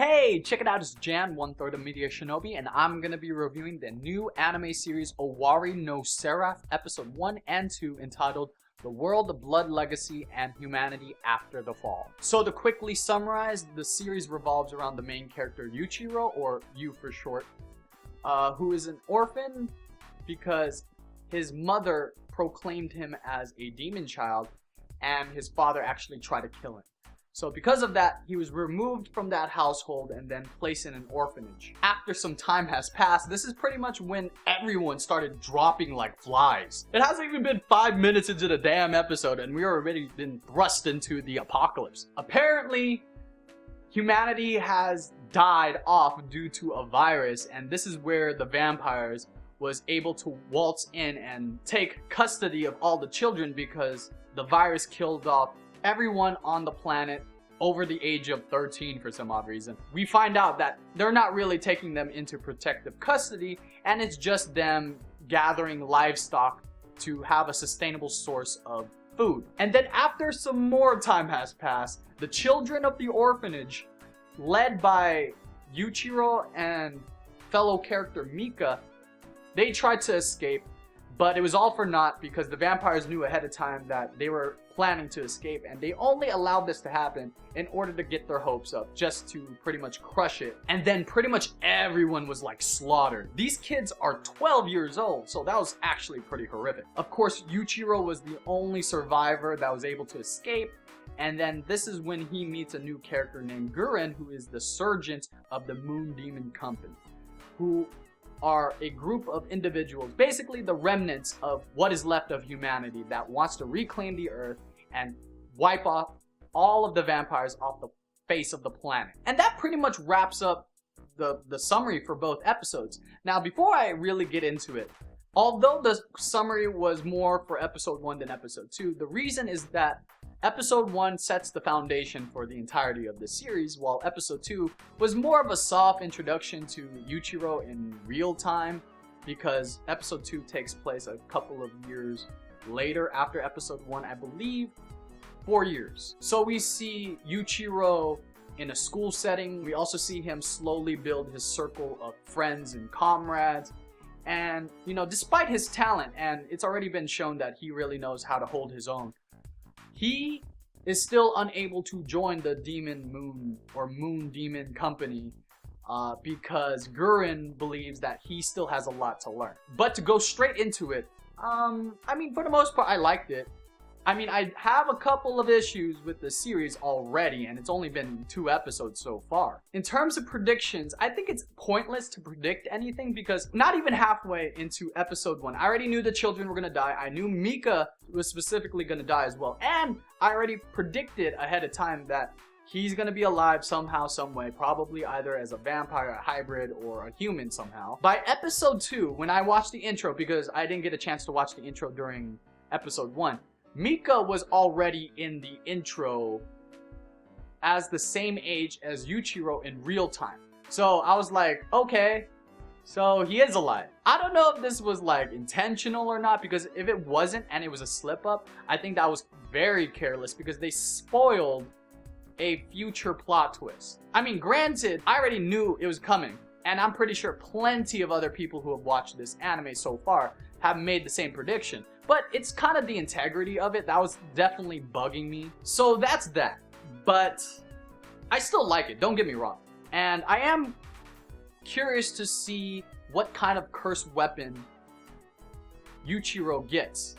Hey, check it out, it's Jan, 1/3 of MediaShinobi, and I'm gonna be reviewing the new anime series Owari no Seraph, episode 1 and 2, entitled The World of Blood Legacy and Humanity After the Fall. So to quickly summarize, the series revolves around the main character Yuichiro, or Yu for short, who is an orphan because his mother proclaimed him as a demon child and his father actually tried to kill him. So because of that, he was removed from that household and then placed in an orphanage. After some time has passed, this is pretty much when everyone started dropping like flies. It hasn't even been 5 minutes into the damn episode and we already been thrust into the apocalypse. Apparently, humanity has died off due to a virus, and this is where the vampires was able to waltz in and take custody of all the children because the virus killed off everyone on the planet over the age of 13 for some odd reason. We find out that they're not really taking them into protective custody, and it's just them gathering livestock to have a sustainable source of food. And then after some more time has passed, the children of the orphanage, led by Yuichiro and fellow character Mika, they tried to escape, but it was all for naught because the vampires knew ahead of time that they were planning to escape, and they only allowed this to happen in order to get their hopes up, just to pretty much crush it. And then pretty much everyone was like slaughtered. These kids are 12 years old, so that was actually pretty horrific. Of course, Yuichiro was the only survivor that was able to escape, and then this is when he meets a new character named Guren, who is the sergeant of the Moon Demon Company, who are a group of individuals, basically the remnants of what is left of humanity that wants to reclaim the earth and wipe off all of the vampires off the face of the planet. And that pretty much wraps up the summary for both episodes. Now, before I really get into it, although the summary was more for episode 1 than episode 2, the reason is that episode 1 sets the foundation for the entirety of the series, while episode 2 was more of a soft introduction to Yuichiro in real time, because episode 2 takes place a couple of years later after episode 1, I believe 4 years. So we see Yuichiro in a school setting. We also see him slowly build his circle of friends and comrades. And, you know, despite his talent, and it's already been shown that he really knows how to hold his own, he is still unable to join the Demon Moon or Moon Demon Company because Guren believes that he still has a lot to learn. But to go straight into it, I mean, for the most part, I liked it. I mean, I have a couple of issues with the series already, and it's only been 2 episodes so far. In terms of predictions, I think it's pointless to predict anything because not even halfway into episode 1, I already knew the children were gonna die. I knew Mika was specifically gonna die as well, and I already predicted ahead of time that he's gonna be alive somehow, some way, probably either as a vampire, a hybrid, or a human somehow. By episode 2, when I watched the intro, because I didn't get a chance to watch the intro during episode 1, Mika was already in the intro as the same age as Yuichiro in real time. So I was like, okay, so he is alive. I don't know if this was like intentional or not, because if it wasn't and it was a slip up, I think that was very careless because they spoiled a future plot twist. I mean, granted, I already knew it was coming, and I'm pretty sure plenty of other people who have watched this anime so far have made the same prediction. But it's kind of the integrity of it that was definitely bugging me. So that's that. But I still like it, don't get me wrong. And I am curious to see what kind of cursed weapon Yuichiro gets.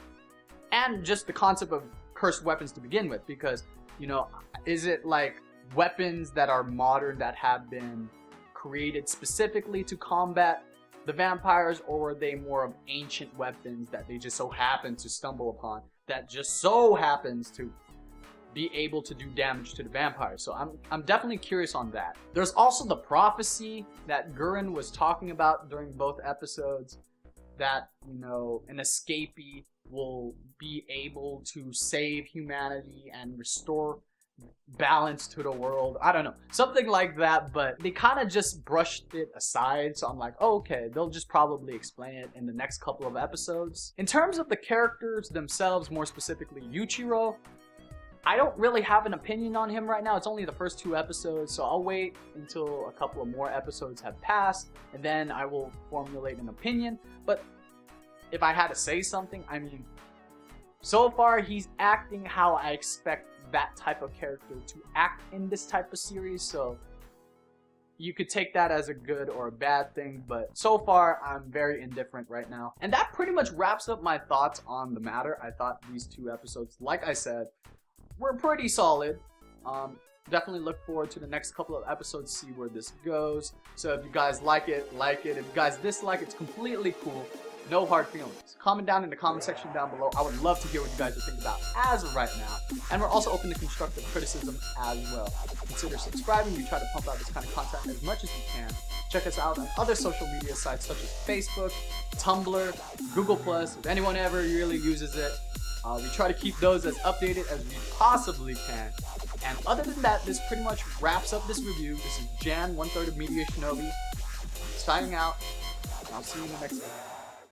And just the concept of cursed weapons to begin with, because, you know, is it like weapons that are modern that have been created specifically to combat the vampires, or were they more of ancient weapons that they just so happen to stumble upon that just so happens to be able to do damage to the vampires? So I'm definitely curious on that. There's also the prophecy that Guren was talking about during both episodes, that, you know, an escapee will be able to save humanity and restore balance to the world. I don't know, something like that, but they kind of just brushed it aside, so I'm like, oh, okay, they'll just probably explain it in the next couple of episodes. In terms of the characters themselves, more specifically Yuichiro, I don't really have an opinion on him right now. It's only the first 2 episodes, so I'll wait until a couple of more episodes have passed, and then I will formulate an opinion. But if I had to say something, I mean, so far he's acting how I expect that type of character to act in this type of series, so you could take that as a good or a bad thing, but so far I'm very indifferent right now. And that pretty much wraps up my thoughts on the matter. I thought these 2 episodes, like I said, were pretty solid. Definitely look forward to the next couple of episodes, see where this goes. So if you guys like it, like it. If you guys dislike it, it's completely cool. No hard feelings. Comment down in the comment section down below. I would love to hear what you guys are thinking about as of right now. And we're also open to constructive criticism as well. Consider subscribing. We try to pump out this kind of content as much as we can. Check us out on other social media sites such as Facebook, Tumblr, Google+, if anyone ever really uses it. We try to keep those as updated as we possibly can. And other than that, this pretty much wraps up this review. This is Jan, 1/3 of MediaShinobi, signing out. I'll see you in the next one.